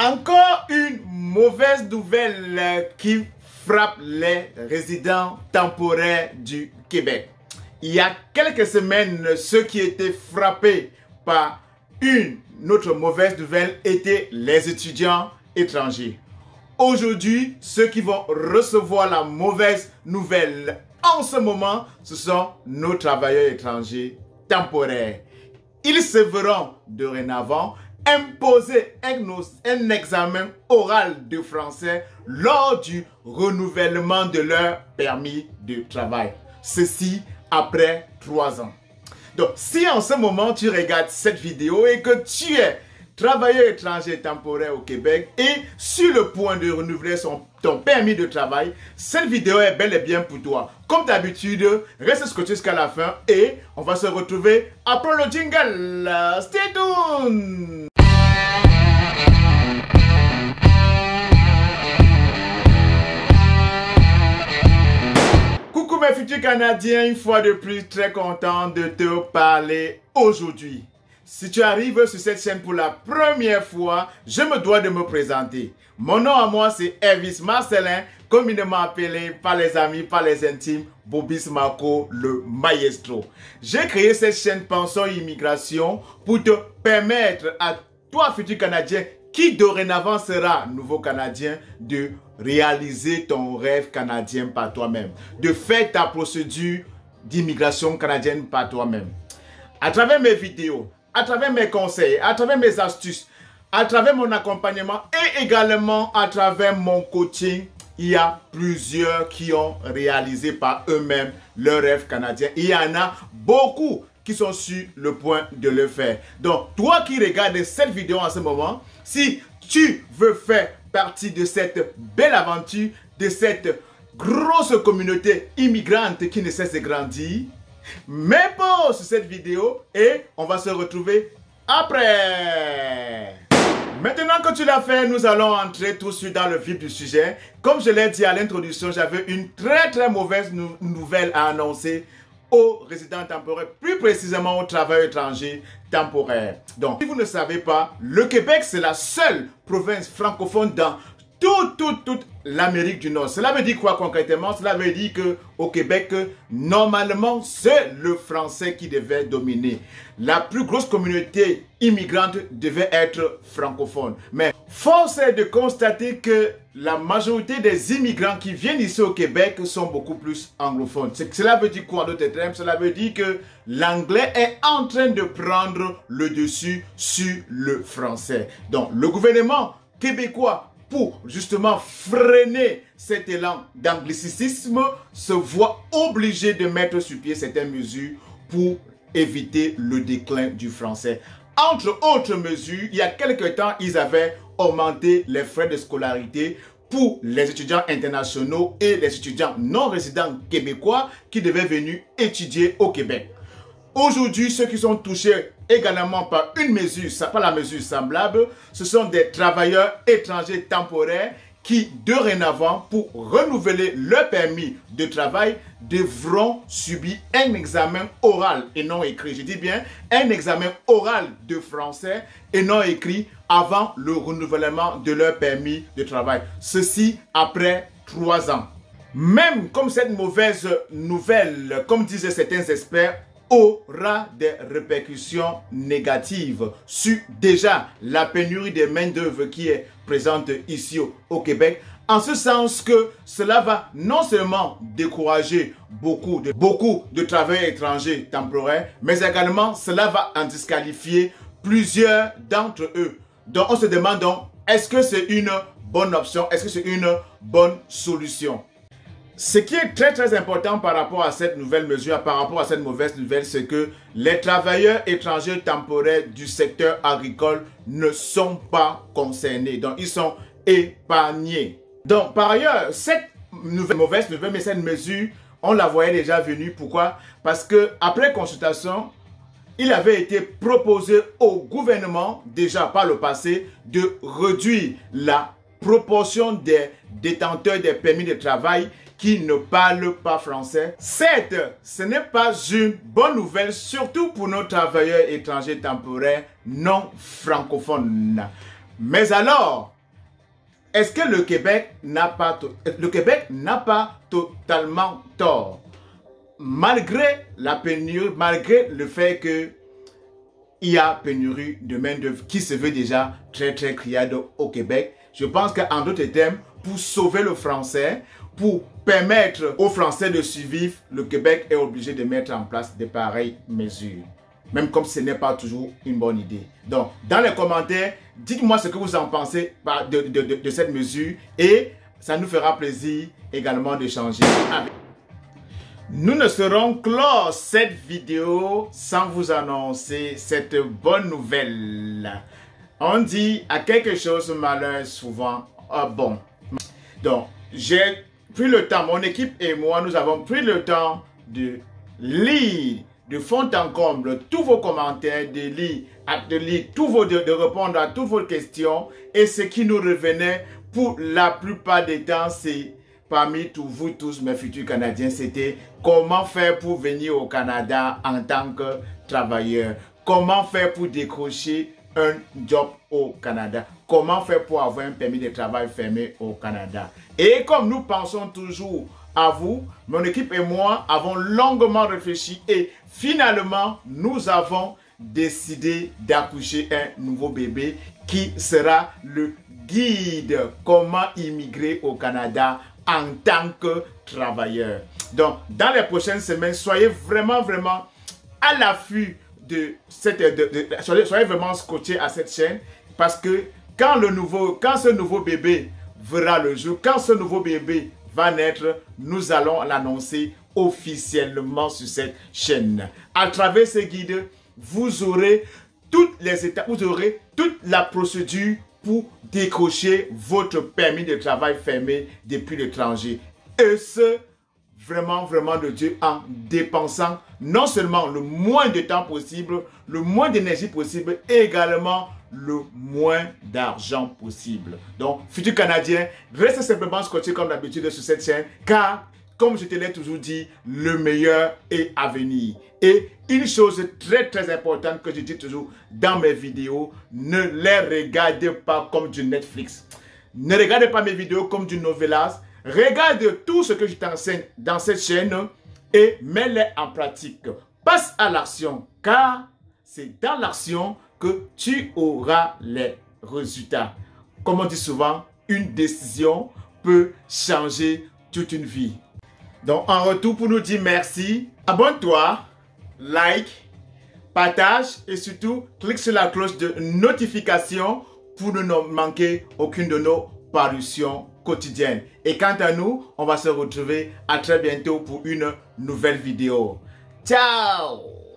Encore une mauvaise nouvelle qui frappe les résidents temporaires du Québec. Il y a quelques semaines, ceux qui étaient frappés par une autre mauvaise nouvelle étaient les étudiants étrangers. Aujourd'hui, ceux qui vont recevoir la mauvaise nouvelle en ce moment, ce sont nos travailleurs étrangers temporaires. Ils se verront dorénavant imposer un examen oral de français lors du renouvellement de leur permis de travail. Ceci après 3 ans. Donc, si en ce moment tu regardes cette vidéo et que tu es travailleur étranger temporaire au Québec et sur le point de renouveler ton permis de travail, cette vidéo est bel et bien pour toi. Comme d'habitude, reste scotché jusqu'à la fin et on va se retrouver après le jingle. Stay tuned! Coucou mes futurs Canadiens, une fois de plus très content de te parler aujourd'hui. Si tu arrives sur cette chaîne pour la première fois, je me dois de me présenter. Mon nom à moi c'est Elvis Marcelin, communément appelé par les amis, par les intimes, Bobis Marco, le maestro. J'ai créé cette chaîne Pensons Immigration pour te permettre à toi futur Canadien qui dorénavant sera nouveau Canadien de réaliser ton rêve canadien par toi-même, de faire ta procédure d'immigration canadienne par toi-même. À travers mes vidéos, à travers mes conseils, à travers mes astuces, à travers mon accompagnement et également à travers mon coaching, il y a plusieurs qui ont réalisé par eux-mêmes leur rêve canadien. Il y en a beaucoup qui sont sur le point de le faire. Donc, toi qui regardes cette vidéo en ce moment, si tu veux faire partie de cette belle aventure, de cette grosse communauté immigrante qui ne cesse de grandir, mets pause sur cette vidéo et on va se retrouver après. Maintenant que tu l'as fait, nous allons entrer tout de suite dans le vif du sujet. Comme je l'ai dit à l'introduction, j'avais une très mauvaise nouvelle à annoncer aux résidents temporaires, plus précisément aux travailleurs étrangers temporaires. Donc, si vous ne savez pas, le Québec, c'est la seule province francophone dans toute l'Amérique du Nord. Cela veut dire quoi concrètement? Cela veut dire qu'au Québec, normalement, c'est le français qui devait dominer. La plus grosse communauté immigrante devait être francophone. Mais force est de constater que la majorité des immigrants qui viennent ici au Québec sont beaucoup plus anglophones. Cela veut dire quoi en d'autres termes? Cela veut dire que l'anglais est en train de prendre le dessus sur le français. Donc, le gouvernement québécois, pour justement freiner cet élan d'anglicisme, se voit obligé de mettre sur pied certaines mesures pour éviter le déclin du français. Entre autres mesures, il y a quelque temps, ils avaient augmenté les frais de scolarité pour les étudiants internationaux et les étudiants non résidents québécois qui devaient venir étudier au Québec. Aujourd'hui, ceux qui sont touchés également par une mesure, pas la mesure semblable, ce sont des travailleurs étrangers temporaires qui, dorénavant, pour renouveler leur permis de travail, devront subir un examen oral et non écrit. Je dis bien un examen oral de français et non écrit avant le renouvellement de leur permis de travail. Ceci après 3 ans. Même comme cette mauvaise nouvelle, comme disaient certains experts, aura des répercussions négatives sur déjà la pénurie de main-d'œuvre qui est présente ici au Québec, en ce sens que cela va non seulement décourager beaucoup de travailleurs étrangers temporaires, mais également cela va en disqualifier plusieurs d'entre eux. Donc on se demande donc, est-ce que c'est une bonne option? Est-ce que c'est une bonne solution? Ce qui est très important par rapport à cette nouvelle mesure, par rapport à cette mauvaise nouvelle, c'est que les travailleurs étrangers temporaires du secteur agricole ne sont pas concernés. Donc, ils sont épargnés. Donc, par ailleurs, cette mauvaise nouvelle, mais cette mesure, on la voyait déjà venue. Pourquoi? Parce que après consultation, il avait été proposé au gouvernement, déjà par le passé, de réduire la proportion des détenteurs des permis de travail qui ne parlent pas français. Certes, ce n'est pas une bonne nouvelle, surtout pour nos travailleurs étrangers temporaires non francophones. Mais alors, est-ce que le Québec n'a pas totalement tort? Malgré la pénurie, malgré le fait que il y a pénurie de main-d'œuvre qui se veut déjà très criarde au Québec, je pense qu'en d'autres termes, pour sauver le français, pour permettre aux Français de survivre, le Québec est obligé de mettre en place de pareilles mesures. Même comme ce n'est pas toujours une bonne idée. Donc, dans les commentaires, dites-moi ce que vous en pensez de cette mesure et ça nous fera plaisir également d'échanger avec vous. Nous ne serons clore cette vidéo sans vous annoncer cette bonne nouvelle. On dit à quelque chose malheur souvent bon. Donc, j'ai pris le temps, mon équipe et moi, nous avons pris le temps de lire de fond en comble tous vos commentaires, de répondre à toutes vos questions. Et ce qui nous revenait pour la plupart des temps, c'est parmi vous tous, mes futurs Canadiens, c'était comment faire pour venir au Canada en tant que travailleur. Comment faire pour décrocher un job au Canada. Comment faire pour avoir un permis de travail fermé au Canada. Et comme nous pensons toujours à vous, mon équipe et moi avons longuement réfléchi et finalement, nous avons décidé d'accoucher un nouveau bébé qui sera le guide comment immigrer au Canada en tant que travailleur. Donc, dans les prochaines semaines, soyez vraiment à l'affût de cette... soyez vraiment scotchés à cette chaîne parce que quand ce nouveau bébé verra le jour, quand ce nouveau bébé va naître, nous allons l'annoncer officiellement sur cette chaîne. À travers ce guide, vous aurez toutes les étapes, vous aurez toute la procédure pour décrocher votre permis de travail fermé depuis l'étranger. Et ce, vraiment de Dieu, en dépensant non seulement le moins de temps possible, le moins d'énergie possible, et également le moins d'argent possible. Donc, futurs Canadiens, restez simplement scotchés comme d'habitude sur cette chaîne, car, comme je te l'ai toujours dit, le meilleur est à venir. Et une chose très importante que je dis toujours dans mes vidéos, ne les regardez pas comme du Netflix. Ne regardez pas mes vidéos comme du Novelas. Regarde tout ce que je t'enseigne dans cette chaîne et mets-les en pratique. Passe à l'action, car c'est dans l'action que tu auras les résultats. Comme on dit souvent, une décision peut changer toute une vie. Donc, en retour, pour nous dire merci, abonne-toi, like, partage et surtout, clique sur la cloche de notification pour ne manquer aucune de nos parutions quotidiennes. Et quant à nous, on va se retrouver à très bientôt pour une nouvelle vidéo. Ciao!